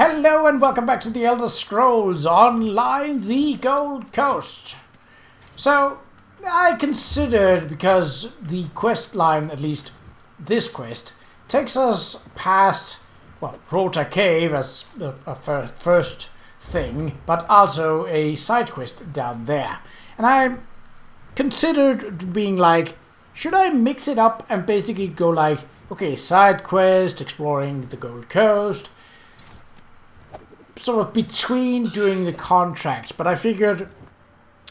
Hello and welcome back to the Elder Scrolls Online, the Gold Coast. So, I considered, because the quest line, at least this quest, takes us past, well, Rota Cave as a first thing, but also a side quest down there. And I considered being like, should I mix it up and basically go like, okay, side quest, exploring the Gold Coast, sort of between doing the contracts, but I figured,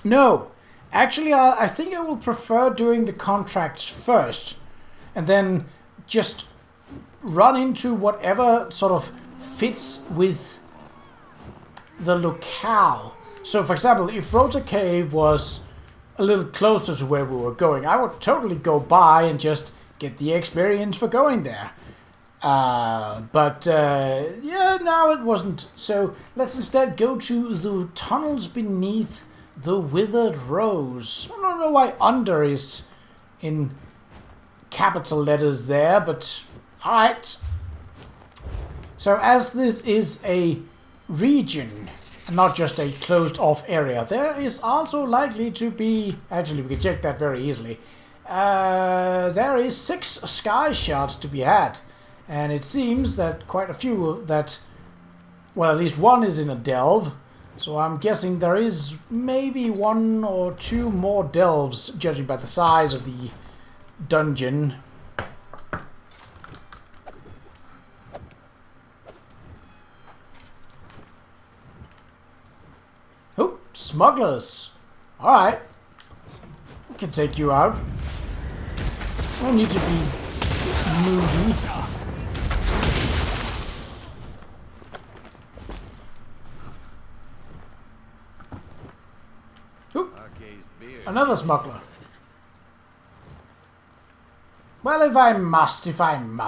no, actually I think I will prefer doing the contracts first, and then just run into whatever sort of fits with the locale. So for example, if Rota Cave was a little closer to where we were going, I would totally go by and just get the experience for going there. But yeah, no, it wasn't. So let's instead go to the tunnels beneath the Withered Rose. I don't know why under is in capital letters there, but alright. So as this is a region and not just a closed off area, there is also likely to be, actually we can check that very easily, there is 6 sky shards to be had. And it seems that quite a few that, well, at least one is in a delve. So I'm guessing there is maybe 1 or 2 more delves, judging by the size of the dungeon. Oh, smugglers. Alright. We can take you out. No need to be moody. Another smuggler. Well, if I must. And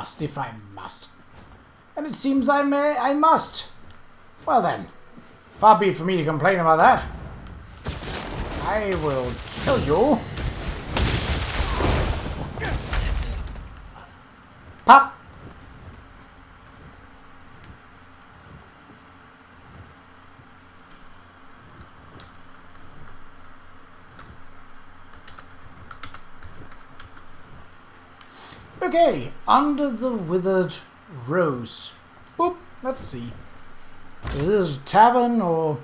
it seems I must. Well then, far be it for me to complain about that. I will kill you. Pop! Okay, under the Withered Rose. Boop, let's see. Is this a tavern or...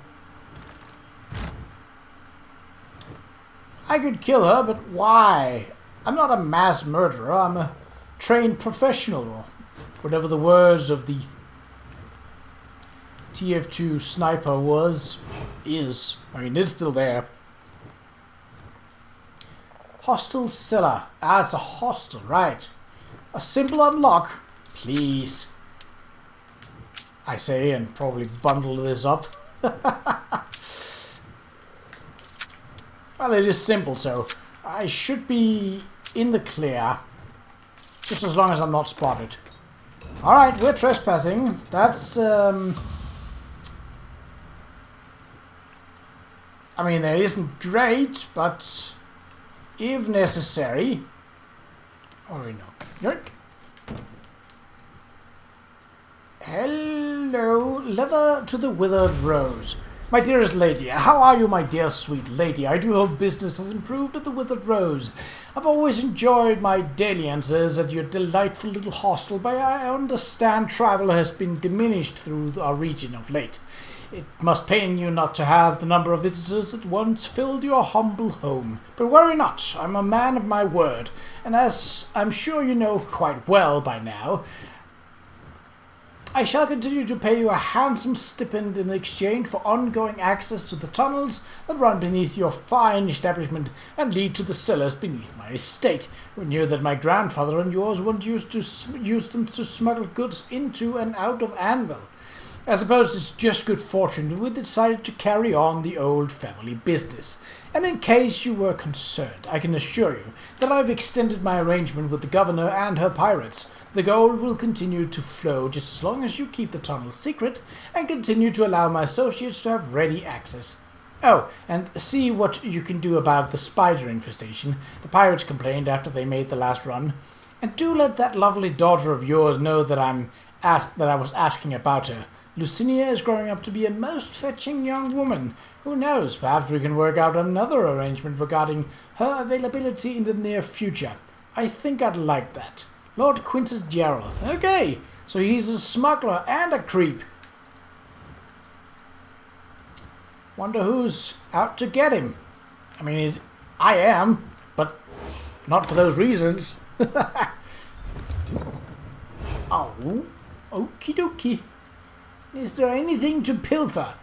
I could kill her, but why? I'm not a mass murderer, I'm a trained professional, or whatever the words of the TF2 sniper is. I mean, it's still there. Hostel cellar. Ah, it's a hostel, right. A simple unlock, please. I say, and probably bundle this up. Well, it is simple, so I should be in the clear. Just as long as I'm not spotted. Alright, we're trespassing. That's, I mean, it isn't great, but if necessary... Oh, no. Yoink. Hello, leather to the Withered Rose. My dearest lady, how are you, my dear sweet lady? I do hope business has improved at the Withered Rose. I've always enjoyed my dalliances at your delightful little hostel, but I understand travel has been diminished through our region of late. It must pain you not to have the number of visitors that once filled your humble home. But worry not, I'm a man of my word, and as I'm sure you know quite well by now, I shall continue to pay you a handsome stipend in exchange for ongoing access to the tunnels that run beneath your fine establishment and lead to the cellars beneath my estate. We knew that my grandfather and yours once used to use them to smuggle goods into and out of Anvil. I suppose it's just good fortune that we decided to carry on the old family business. And in case you were concerned, I can assure you that I've extended my arrangement with the governor and her pirates. The gold will continue to flow just as long as you keep the tunnel secret and continue to allow my associates to have ready access. Oh, and see what you can do about the spider infestation. The pirates complained after they made the last run. And do let that lovely daughter of yours know that I was asking about her. Lucinia is growing up to be a most fetching young woman. Who knows, perhaps we can work out another arrangement regarding her availability in the near future. I think I'd like that. Lord Quintus Gerald. Okay, so he's a smuggler and a creep. Wonder who's out to get him. I mean, I am, but not for those reasons. Oh, okie dokie. Is there anything to pilfer?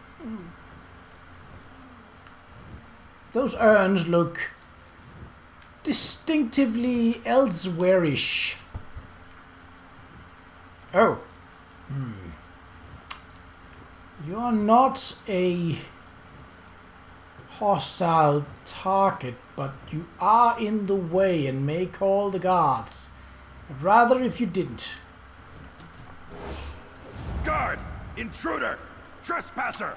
Those urns look distinctively elsewhere-ish. Oh. You're not a hostile target, but you are in the way and may call the guards. I'd rather if you didn't. Guard! Intruder! Trespasser!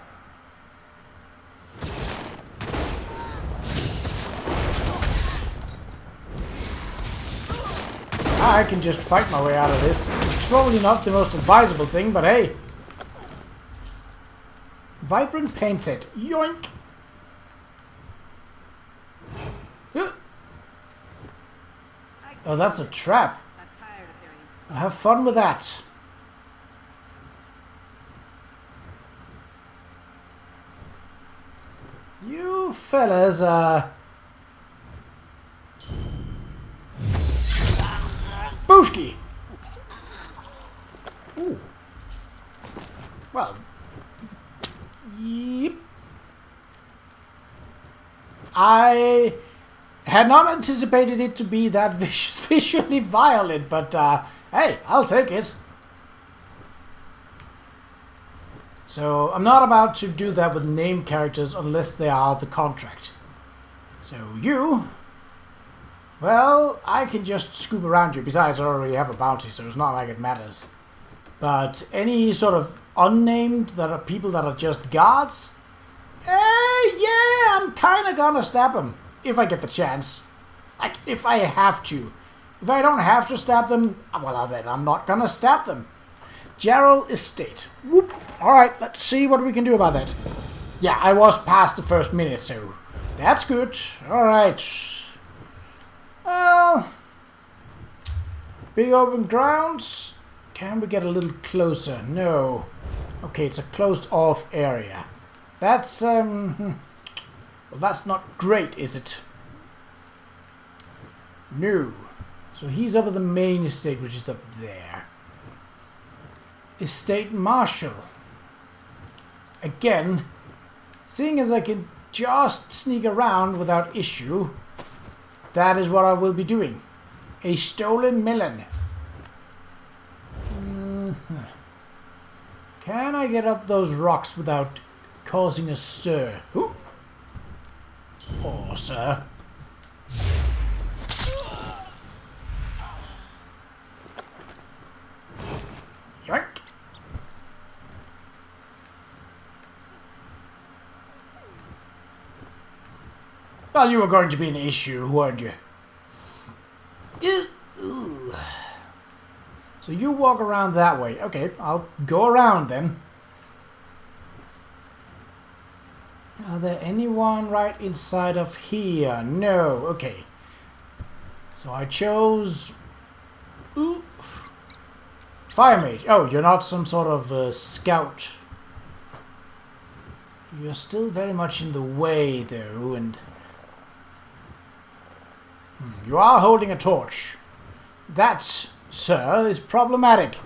I can just fight my way out of this. It's probably not the most advisable thing, but hey. Vibrant paint set. Yoink! Oh, that's a trap. I'll have fun with that. You fellas, Booshki! Ooh. Well. Yep. I had not anticipated it to be that visually violent, but hey, I'll take it. So, I'm not about to do that with named characters unless they are the contract. So, you... Well, I can just scoop around you. Besides, I already have a bounty, so it's not like it matters. But any sort of unnamed that are people that are just guards... yeah, I'm kind of gonna stab them. If I get the chance. Like, if I have to. If I don't have to stab them, well, then I'm not gonna stab them. Gerald Estate. Whoop. Alright, let's see what we can do about that. Yeah, I was past the first minute, so that's good. Alright. Well, big open grounds. Can we get a little closer? No. Okay, it's a closed off area. That's, well, that's not great, is it? No. So he's up at the main estate, which is up there. Estate Marshal. Again, seeing as I can just sneak around without issue, that is what I will be doing. A stolen melon. Can I get up those rocks without causing a stir? Ooh. Oh, sir. Yoink. Well, you were going to be an issue, weren't you? Ooh. So you walk around that way. Okay, I'll go around then. Are there anyone right inside of here? No. Okay. So I chose... Ooh. Fire Mage. Oh, you're not some sort of scout. You're still very much in the way, though, and... You are holding a torch. That, sir, is problematic.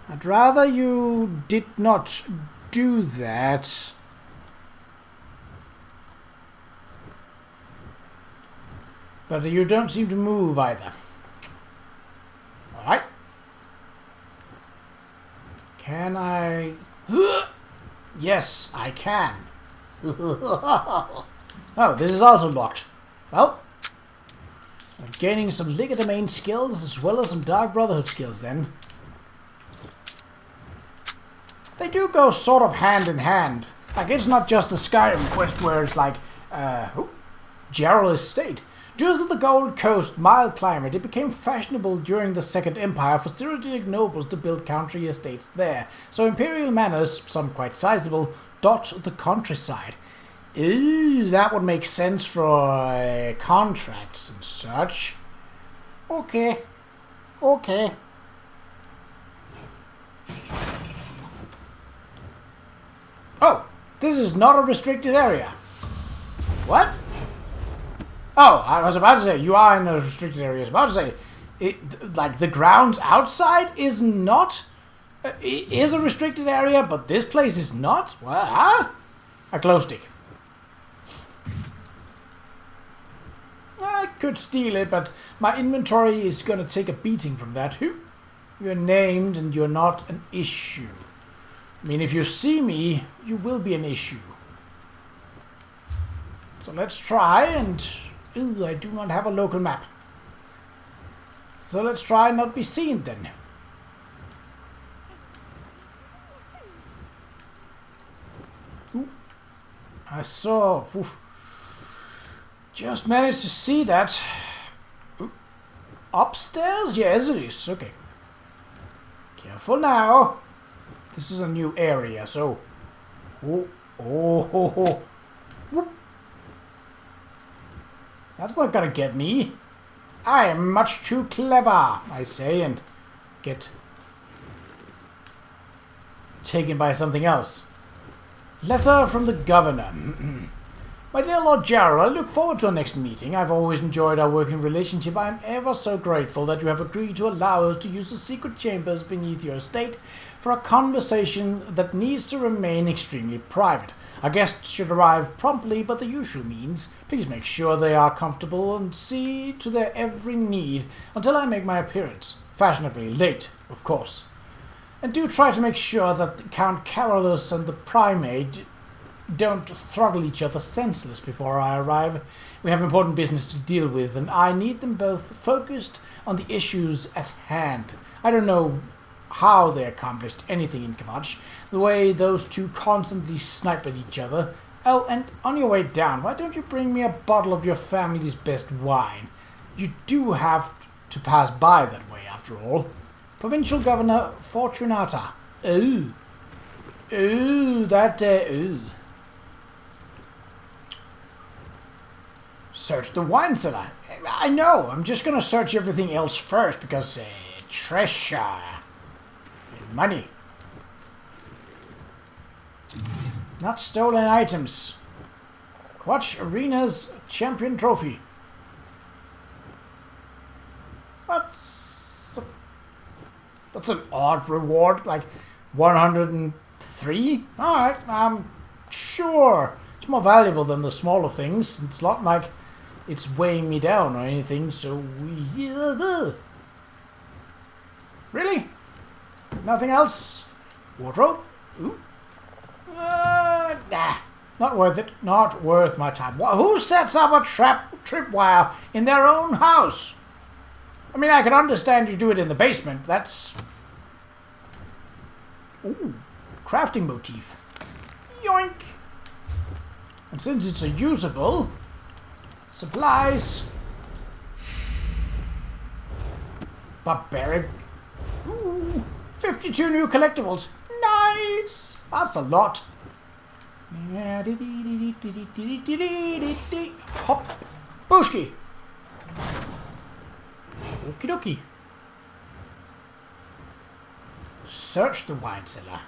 I'd rather you did not do that. But you don't seem to move either. Alright. Can I... Yes, I can. Oh, this is also locked. Well, I'm gaining some League of Domain skills as well as some Dark Brotherhood skills then. They do go sort of hand in hand. Like, it's not just a Skyrim quest where it's like, Gerald Estate. Due to the Gold Coast mild climate, it became fashionable during the Second Empire for Cyrillic nobles to build country estates there, so imperial manors, some quite sizable, dot the countryside. Ooh, that would make sense for contracts and such. Okay. Okay. Oh, this is not a restricted area. What? Oh, I was about to say, you are in a restricted area. I was about to say, like, the grounds outside is not... it is a restricted area, but this place is not? What? Huh? A glow stick. I could steal it, but my inventory is going to take a beating from that. You're named and you're not an issue. I mean, if you see me, you will be an issue. So let's try and... Ooh, I do not have a local map. So let's try and not be seen then. Ooh. I saw... Oof. Just managed to see that. Ooh. Upstairs? Yes, it is. Okay. Careful now. This is a new area, so... Oh, oh, oh, oh. Whoop. That's not gonna get me. I am much too clever, I say, and get taken by something else. Letter from the governor. My dear Lord Gerald, I look forward to our next meeting. I've always enjoyed our working relationship. I am ever so grateful that you have agreed to allow us to use the secret chambers beneath your estate for a conversation that needs to remain extremely private. Our guests should arrive promptly, but the usual means. Please make sure they are comfortable and see to their every need until I make my appearance. Fashionably late, of course. And do try to make sure that Count Carolus and the Primate don't throttle each other senseless before I arrive. We have important business to deal with, and I need them both focused on the issues at hand. I don't know how they accomplished anything in Qa'Rajh, the way those two constantly snipe at each other. Oh, and on your way down, why don't you bring me a bottle of your family's best wine? You do have to pass by that way, after all. Provincial Governor Fortunata. Ooh. Ooh, that, ooh. Search the wine cellar. I know, I'm just gonna search everything else first, because, treasure. Money. Not stolen items. Qa'Rajh Arena's champion trophy. That's an odd reward, like 103? Alright, sure. It's more valuable than the smaller things. It's not like it's weighing me down or anything, so really? Nothing else? Wardrobe? Ooh. Nah. Not worth it. Not worth my time. Who sets up a tripwire in their own house? I mean, I can understand you do it in the basement. That's... Ooh. Crafting motif. Yoink. And since it's a usable... Supplies. Barbaric. Ooh. 52 new collectibles. Nice! That's a lot. Hop. Booshki. Okie dokie. Search the wine cellar.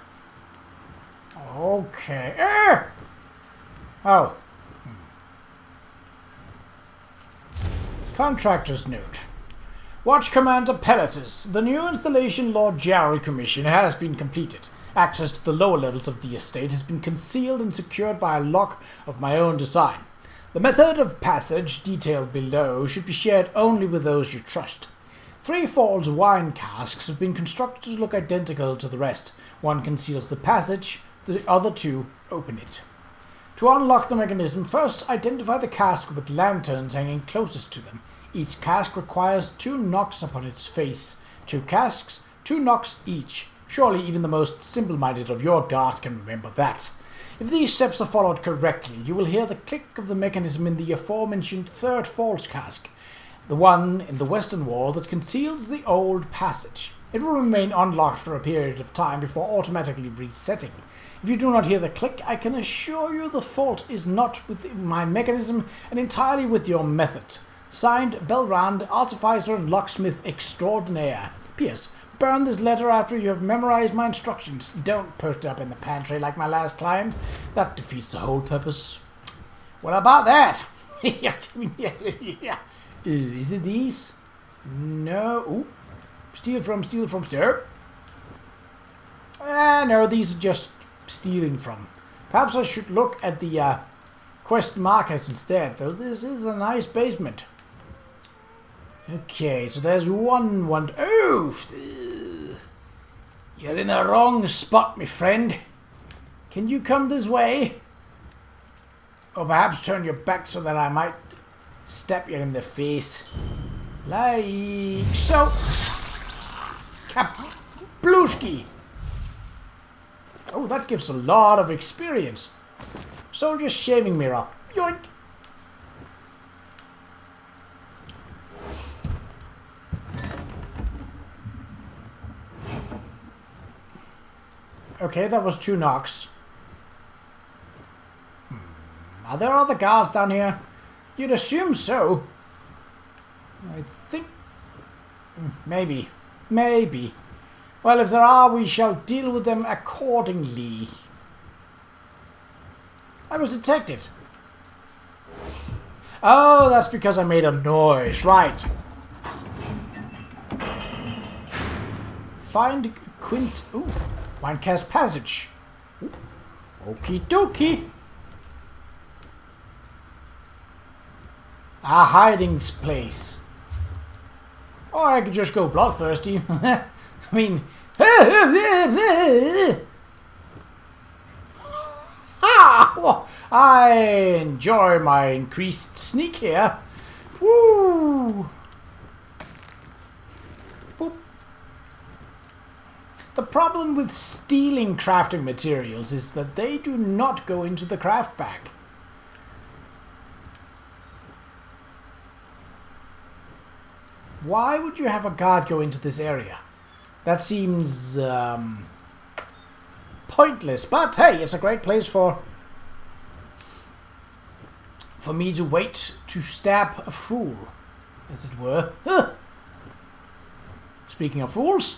Okay. Oh. Contractor's note. Watch Commander Pelletus. The new installation Lord Gerald commission has been completed. Access to the lower levels of the estate has been concealed and secured by a lock of my own design. The method of passage, detailed below, should be shared only with those you trust. 3 false wine casks have been constructed to look identical to the rest. One conceals the passage, the other 2 open it. To unlock the mechanism, first identify the cask with lanterns hanging closest to them. Each cask requires 2 knocks upon its face. 2 casks, 2 knocks each. Surely even the most simple-minded of your guard can remember that. If these steps are followed correctly, you will hear the click of the mechanism in the aforementioned third false cask, the one in the western wall that conceals the old passage. It will remain unlocked for a period of time before automatically resetting. If you do not hear the click, I can assure you the fault is not with my mechanism and entirely with your method. Signed, Belrand, Artificer and Locksmith Extraordinaire. P.S. Burn this letter after you have memorized my instructions. Don't post it up in the pantry like my last client. That defeats the whole purpose. What about that? Is it these? No. Ooh. Steal from. No, these are just stealing from. Perhaps I should look at the quest markers instead, though this is a nice basement. Okay, so there's one. Oh! You're in the wrong spot, my friend. Can you come this way? Or perhaps turn your back so that I might stab you in the face. Like so. Kaplushki. Oh, that gives a lot of experience. Soldier shaving mirror. Yoink. Okay, that was 2 knocks. Are there other guards down here? You'd assume so. I think... Maybe. Well, if there are, we shall deal with them accordingly. I was detected. Oh, that's because I made a noise. Right. Find Quint... Ooh. Winecast Passage. Ooh. Okie dokie. A hiding place. Or I could just go bloodthirsty. I mean... I enjoy my increased sneak here. Woo! Boop. The problem with stealing crafting materials is that they do not go into the craft bag. Why would you have a guard go into this area? That seems pointless, but hey, it's a great place for me to wait to stab a fool, as it were. Huh. Speaking of fools,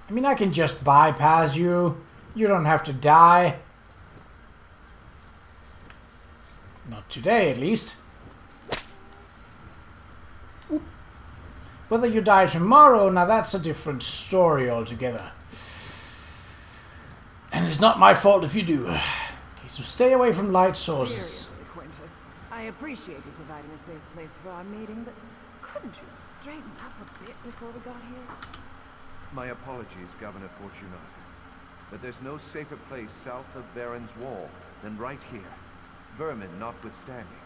I mean, I can just bypass you. You don't have to die. Not today, at least. Whether you die tomorrow, now that's a different story altogether. And it's not my fault if you do. Okay, so stay away from light sources. Seriously, Quintus, I appreciate you providing a safe place for our meeting, but couldn't you straighten up a bit before we got here? My apologies, Governor Fortunato, but there's no safer place south of Baron's Wall than right here, vermin notwithstanding.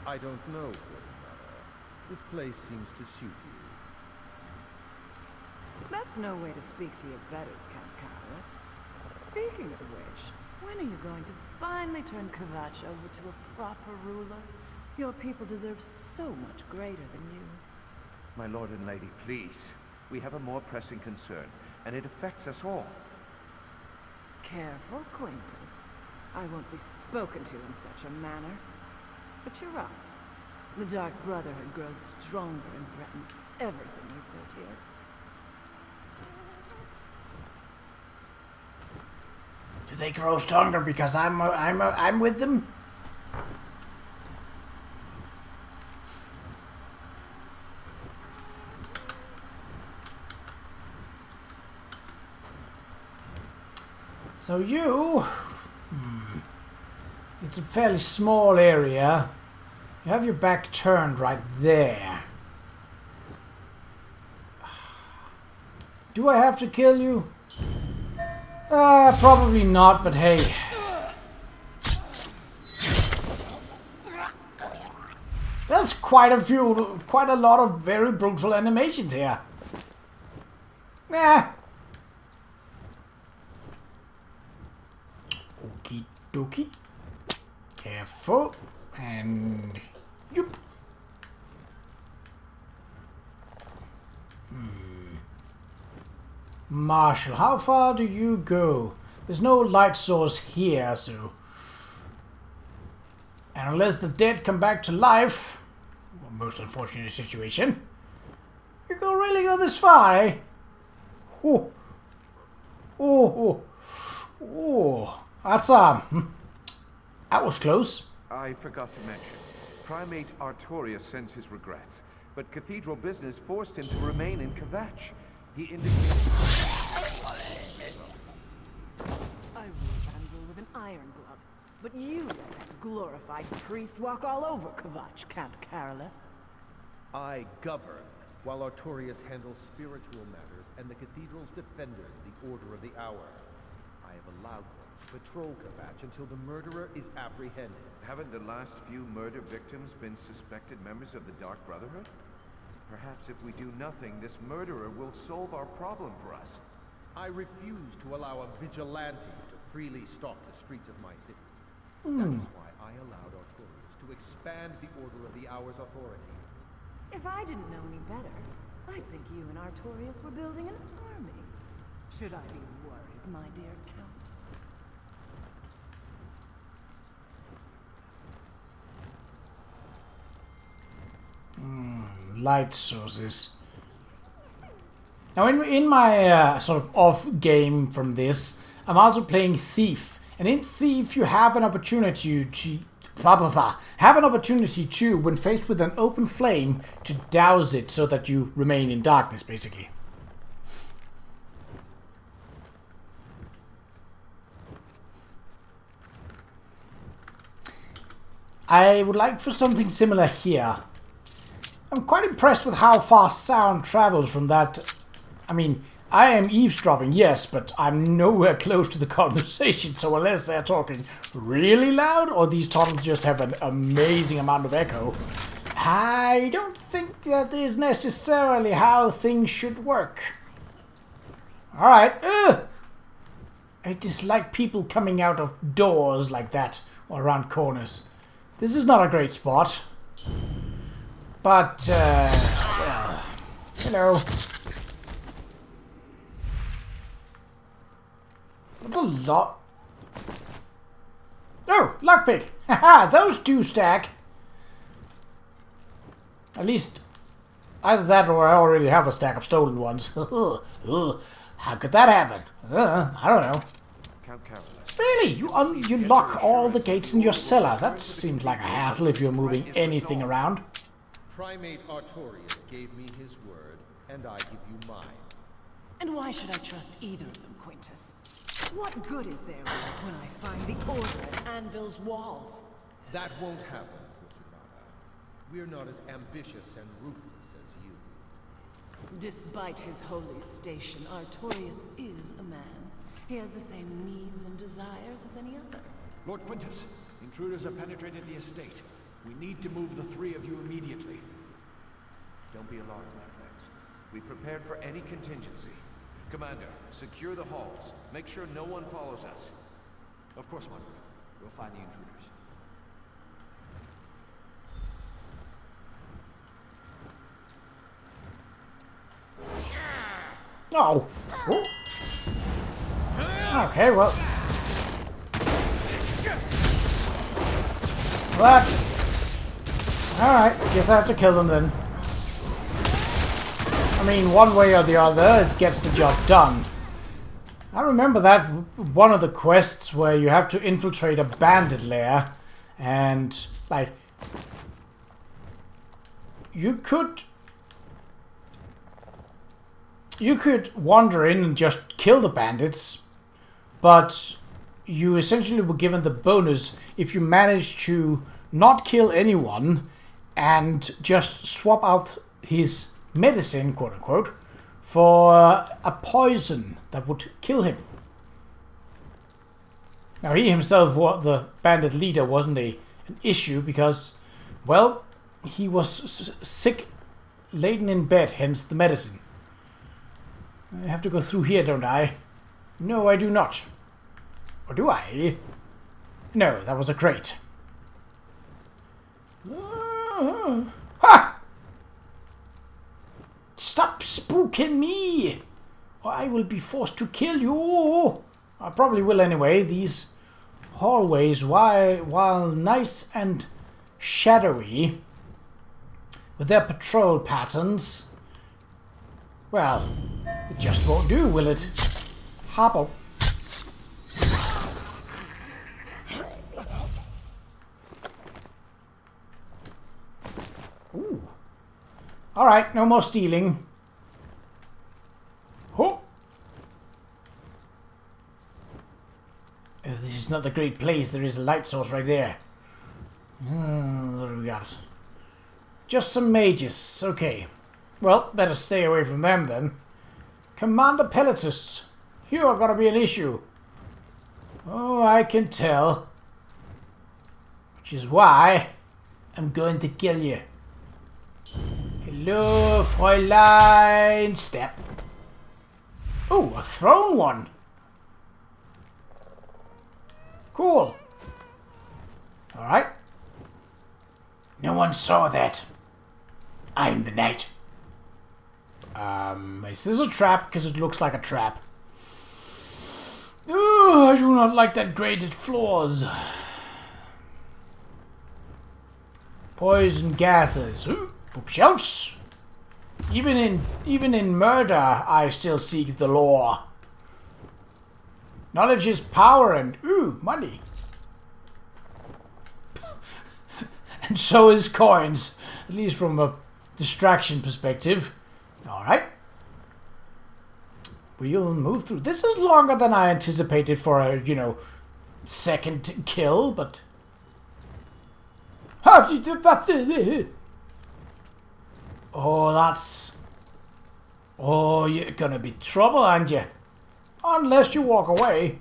I don't know, Fortunato. This place seems to suit you. That's no way to speak to your betters, Count Qa'Rajh. Speaking of which, when are you going to finally turn Qa'Rajh over to a proper ruler? Your people deserve so much greater than you. My lord and lady, please. We have a more pressing concern, and it affects us all. Careful, Quintus. I won't be spoken to in such a manner. But you're right. The Dark Brotherhood grows stronger and threatens everything we built here. Do they grow stronger because I'm with them? So you... It's a fairly small area. You have your back turned right there. Do I have to kill you? Probably not, but hey. There's quite a lot of very brutal animations here. Dookie. Careful. And... Yoop. Marshall, how far do you go? There's no light source here, so... And unless the dead come back to life... Well, most unfortunate situation. You can really go this far, eh? Oh. Oh. Oh. That's, that was close. I forgot to mention. Primate Artorius sends his regrets, but Cathedral business forced him to remain in Qa'Rajh. He indicated... I rule Anvil with an iron glove, but you let that glorified priest walk all over Qa'Rajh, Count Qa'Rajh. I govern, while Artorius handles spiritual matters and the Cathedral's defenders, the Order of the Hour. I have allowed them to patrol Qa'Rajh until the murderer is apprehended. Haven't the last few murder victims been suspected members of the Dark Brotherhood? Perhaps if we do nothing, this murderer will solve our problem for us. I refuse to allow a vigilante to freely stalk the streets of my city. That is why I allowed Artorius to expand the Order of the Hour's authority. If I didn't know any better, I'd think you and Artorius were building an army. Should I be worried, my dear Count? Light sources. Now in my sort of off game from this, I'm also playing Thief. And in Thief you have an opportunity to when faced with an open flame, to douse it so that you remain in darkness, basically. I would like for something similar here. I'm quite impressed with how fast sound travels from that. I mean, I am eavesdropping, yes, but I'm nowhere close to the conversation, so unless they're talking really loud, or these tunnels just have an amazing amount of echo, I don't think that is necessarily how things should work. Alright, I dislike people coming out of doors like that, or around corners. This is not a great spot. But, well, hello. That's a lot. Oh, lockpick. Haha, those do stack. At least, either that or I already have a stack of stolen ones. How could that happen? I don't know. Count Qa'Rajh. Really? You lock all the gates in your cellar? That seems like a hassle if you're moving anything around. Primate Artorius gave me his word, and I give you mine. And why should I trust either of them, Quintus? What good is there when I find the Order at Anvil's walls? That won't happen, Qa'Rajh. We're not as ambitious and ruthless as you. Despite his holy station, Artorius is a man. He has the same needs and desires as any other. Lord Quintus, intruders have penetrated the estate. We need to move the three of you immediately. Don't be alarmed, my friends. We prepared for any contingency. Commander, secure the halls. Make sure no one follows us. Of course, Monroe. We'll find the intruders. Oh. Okay, well. What? Alright, guess I have to kill them then. I mean, one way or the other, it gets the job done. I remember that one of the quests where you have to infiltrate a bandit lair, and, like, you could wander in and just kill the bandits, but you essentially were given the bonus if you managed to not kill anyone and just swap out his medicine, quote unquote, for a poison that would kill him. Now he himself, the bandit leader, wasn't an issue because, well, he was sick, laden in bed, hence the medicine. I have to go through here, don't I? No, I do not. Or do I? No, that was a crate. Ha! Stop spooking me! Or I will be forced to kill you! I probably will anyway. These hallways, while nice and shadowy, with their patrol patterns, well, it just won't do, will it? Hoppo. Ooh. Alright, no more stealing. Oh. This is not the great place. There is a light source right there. What do we got? Just some mages. Okay. Well, better stay away from them then. Commander Pelletus, you are going to be an issue. Oh, I can tell. Which is why I'm going to kill you. Hello, Fräulein. Step. Oh, a thrown one. Cool. Alright. No one saw that. I'm the knight. Is this a trap? Because it looks like a trap. Oh, I do not like that graded floors. Poison gases. Ooh, bookshelves. Even in murder, I still seek the law. Knowledge is power and, ooh, money. And so is coins. At least from a distraction perspective. Alright. We'll move through. This is longer than I anticipated for a, second kill, but... Oh, that's... Oh, you're gonna be trouble, aren't you? Unless you walk away.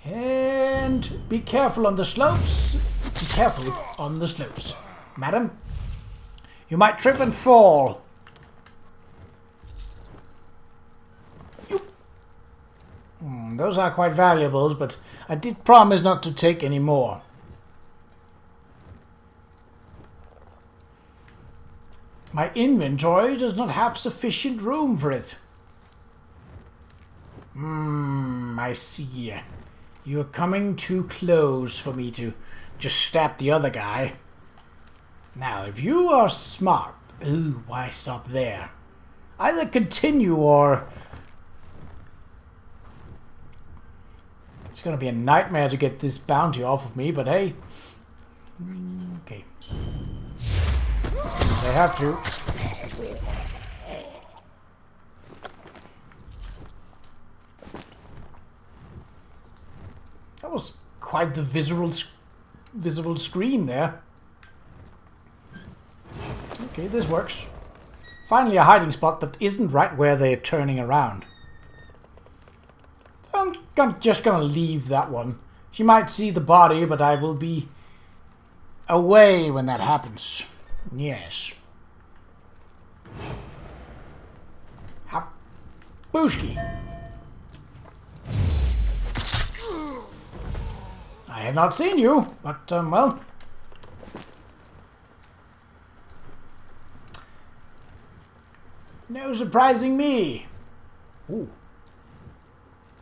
And be careful on the slopes. Be careful on the slopes. Madam, you might trip and fall. Those are quite valuables, but I did promise not to take any more. My inventory does not have sufficient room for it. I see. You're coming too close for me to just stab the other guy. Now, if you are smart... Ooh, why stop there? Either continue or... It's gonna be a nightmare to get this bounty off of me, but hey. Okay. They have to. That was quite the visible scream there. Okay, this works. Finally a hiding spot that isn't right where they're turning around. I'm just gonna leave that one. She might see the body, but I will be away when that happens. Yes. Booshki. I have not seen you, but, well... No surprising me. Ooh.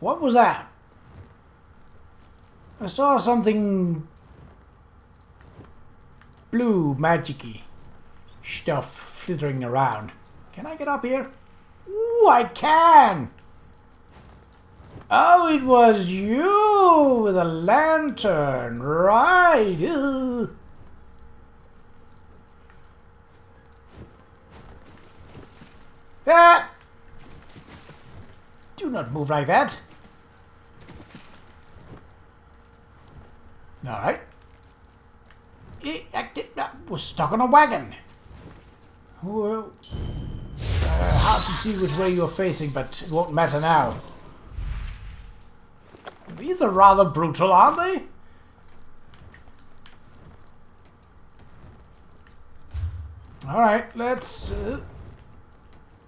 What was that? I saw something... blue, magic-y stuff flittering around. Can I get up here? Ooh, I can! Oh, it was you with a lantern, right? Ah! Do not move like that. Alright. I was stuck on a wagon. Well, hard to see which way you're facing, but it won't matter now. These are rather brutal, aren't they? Alright, let's...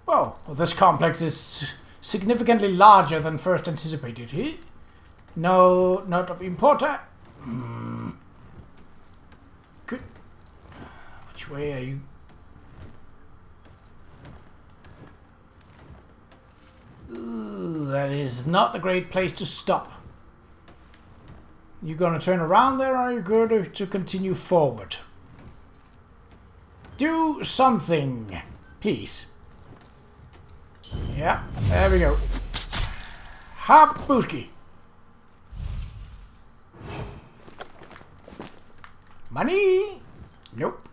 Well, this complex is significantly larger than first anticipated. No, not of importer. Good. Which way are you? Ooh, that is not a great place to stop. You gonna turn around there, or are you going to continue forward? Do something, please. Yeah, there we go. Habushki. Money? Nope.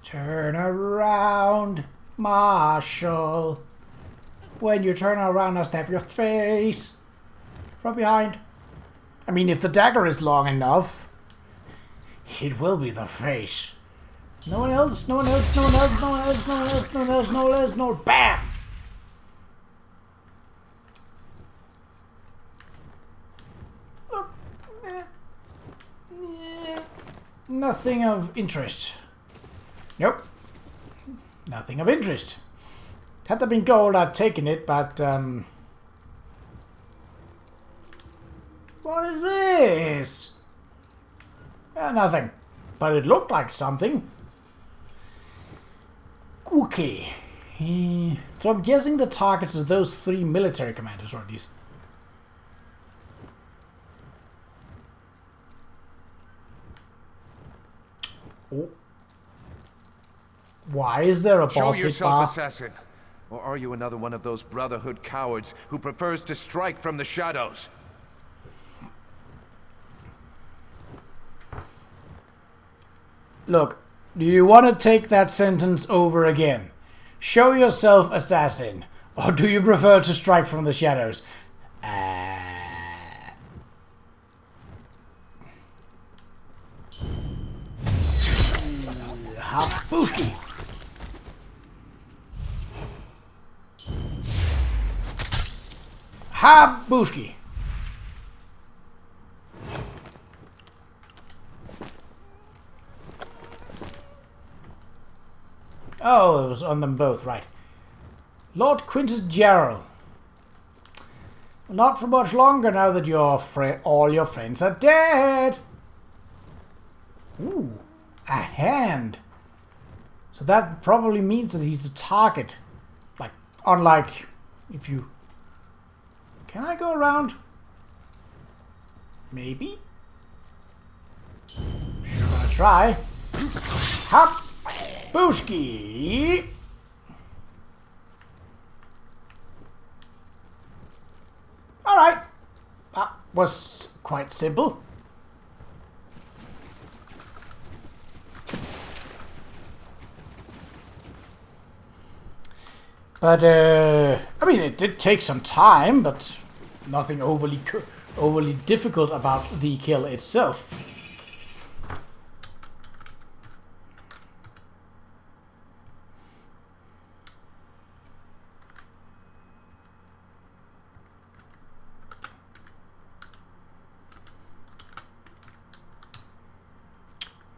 Turn around, Marshall. When you turn around, I'll stab your face from behind. I mean, if the dagger is long enough, it will be the face. No one else, no one else, no one else, no one else, no one else, no one else, no one else, no one else. Bam! Nothing of interest. Nope. Nothing of interest. Had there been gold, I'd taken it, but, what is this? Nothing. But it looked like something. Okay. So I'm guessing the targets of those 3 military commanders, or at least... Oh. Why is there a boss hit bar? Show yourself, assassin. Or are you another one of those Brotherhood cowards who prefers to strike from the shadows? Look, do you want to take that sentence over again? Show yourself, assassin. Or do you prefer to strike from the shadows? Habushki. Habushki. Oh, it was on them both, right. Lord Quintus Gerald. Not for much longer now that all your friends are dead. Ooh, a hand. So that probably means that he's a target. Like, unlike if you... Can I go around? Maybe? Sure, gonna try. Hop! Booski! Alright. That was quite simple. But, I mean, it did take some time, but nothing overly difficult about the kill itself.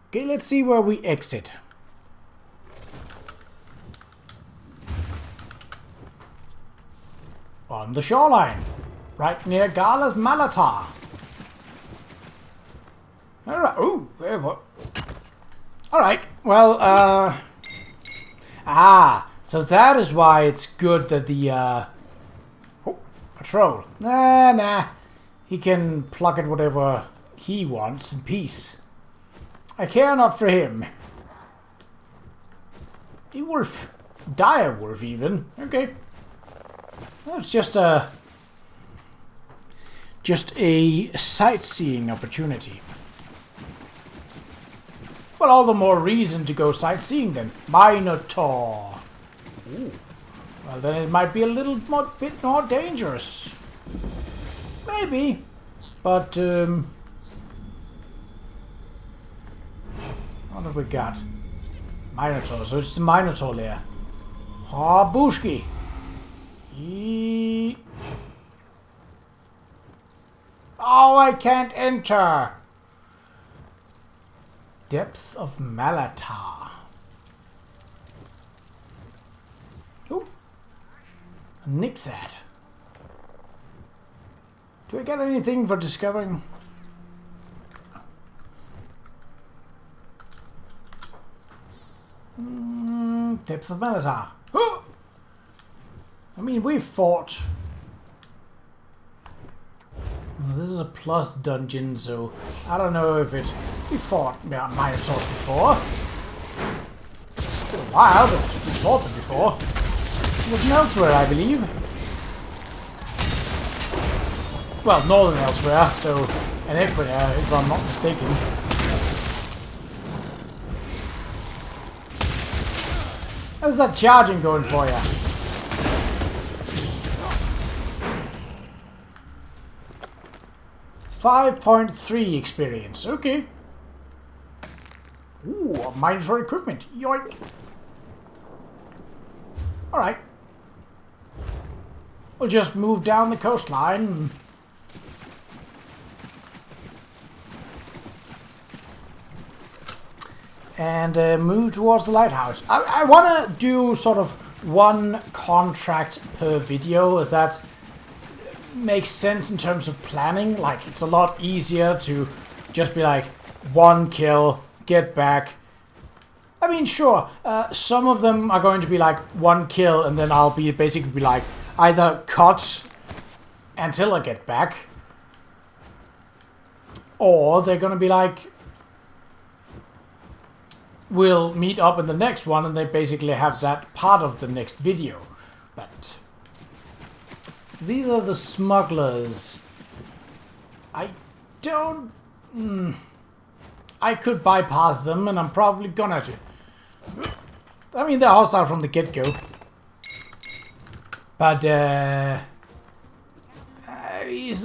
Okay, let's see where we exit. On the shoreline, right near Gala's Malatar. Alright, ooh, what? Alright, well, so that is why it's good that the, oh, a troll. Nah, he can pluck at whatever he wants in peace. I care not for him. A wolf. Dire wolf, even. Okay. Well, it's just a sightseeing opportunity. Well, all the more reason to go sightseeing then. Minotaur. Ooh. Well, then it might be a bit more dangerous. Maybe. But, what have we got? Minotaur. So it's the Minotaur lair. Habushki. Oh, I can't enter. Depth of Malatar. Ooh. Nix that. Do I get anything for discovering? Depth of Melitar. I mean, we fought. Well, this is a plus dungeon, so I don't know if it. We fought Minotaurs before. It's been a while, but we fought them before. It was elsewhere, I believe. Well, northern elsewhere, so and everywhere, if I'm not mistaken. How's that charging going for you? .3 experience. Okay. Ooh, Minotaur equipment. Yoink. Alright. We'll just move down the coastline. And move towards the lighthouse. I want to do sort of one contract per video, as that makes sense in terms of planning. Like, it's a lot easier to just be like, one kill, get back. I mean, sure, some of them are going to be like one kill, and then I'll be basically be like, either cut until I get back, or they're going to be like, we'll meet up in the next one, and they basically have that part of the next video. But these are the smugglers. I don't... I could bypass them, and I'm probably gonna do. I mean, they're hostile from the get-go. But, there's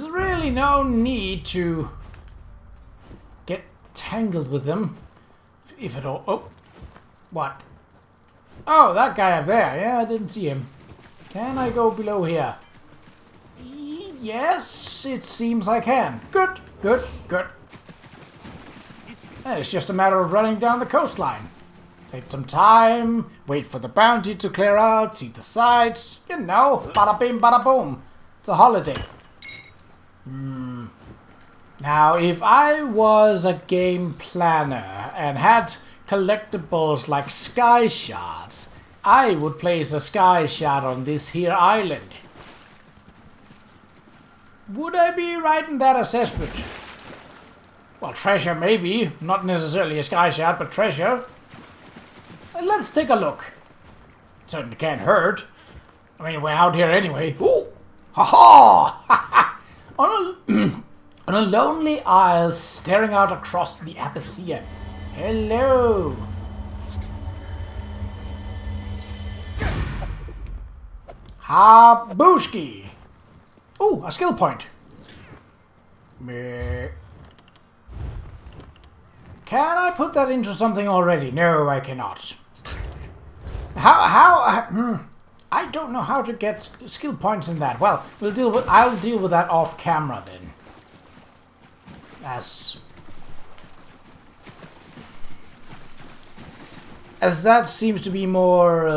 really no need to get tangled with them. If at all. Oh, what? Oh, that guy up there. Yeah, I didn't see him. Can I go below here? Yes, it seems I can. Good, good, good. It's just a matter of running down the coastline. Take some time, wait for the bounty to clear out, see the sights. You know, bada bing, bada boom. It's a holiday. Now, if I was a game planner and had collectibles like sky shards, I would place a sky shard on this here island. Would I be right in that assessment? Well, treasure maybe, not necessarily a sky shard, but treasure. Let's take a look. Certainly can't hurt. I mean, we're out here anyway. Ooh! Ha-ha! On a lonely isle staring out across the Abyssia. Hello! Habooshki! Ooh, a skill point. Meh. Can I put that into something already? No, I cannot. I don't know how to get skill points in that. Well, I'll deal with that off camera then. As that seems to be more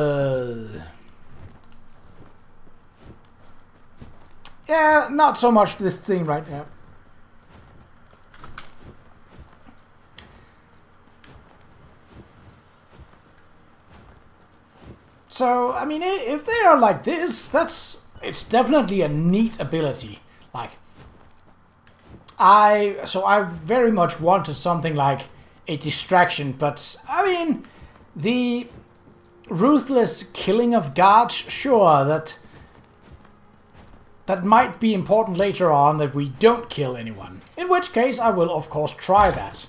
yeah, not so much this thing right now. So, I mean, if they are like this, it's definitely a neat ability. Like, I very much wanted something like a distraction, but, I mean, the ruthless killing of guards, sure, that might be important later on, that we don't kill anyone. In which case, I will, of course, try that.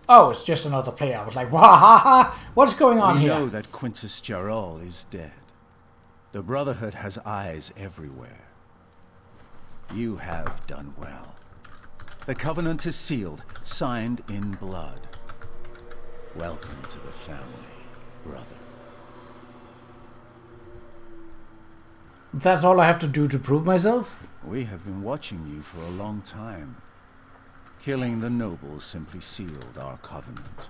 Oh, it's just another player. I was like, wahaha, what's going on here? We know that Quintus Qa'Rajh is dead. The Brotherhood has eyes everywhere. You have done well. The covenant is sealed, signed in blood. Welcome to the family, brother. That's all I have to do to prove myself? We have been watching you for a long time. Killing the nobles simply sealed our covenant.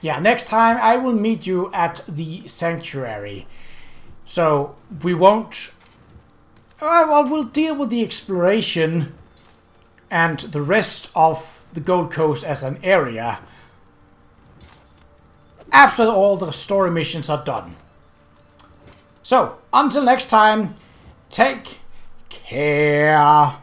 Yeah, next time I will meet you at the sanctuary. So we won't... Well, we'll deal with the exploration and the rest of the Gold Coast as an area after all the story missions are done. So, until next time, take care.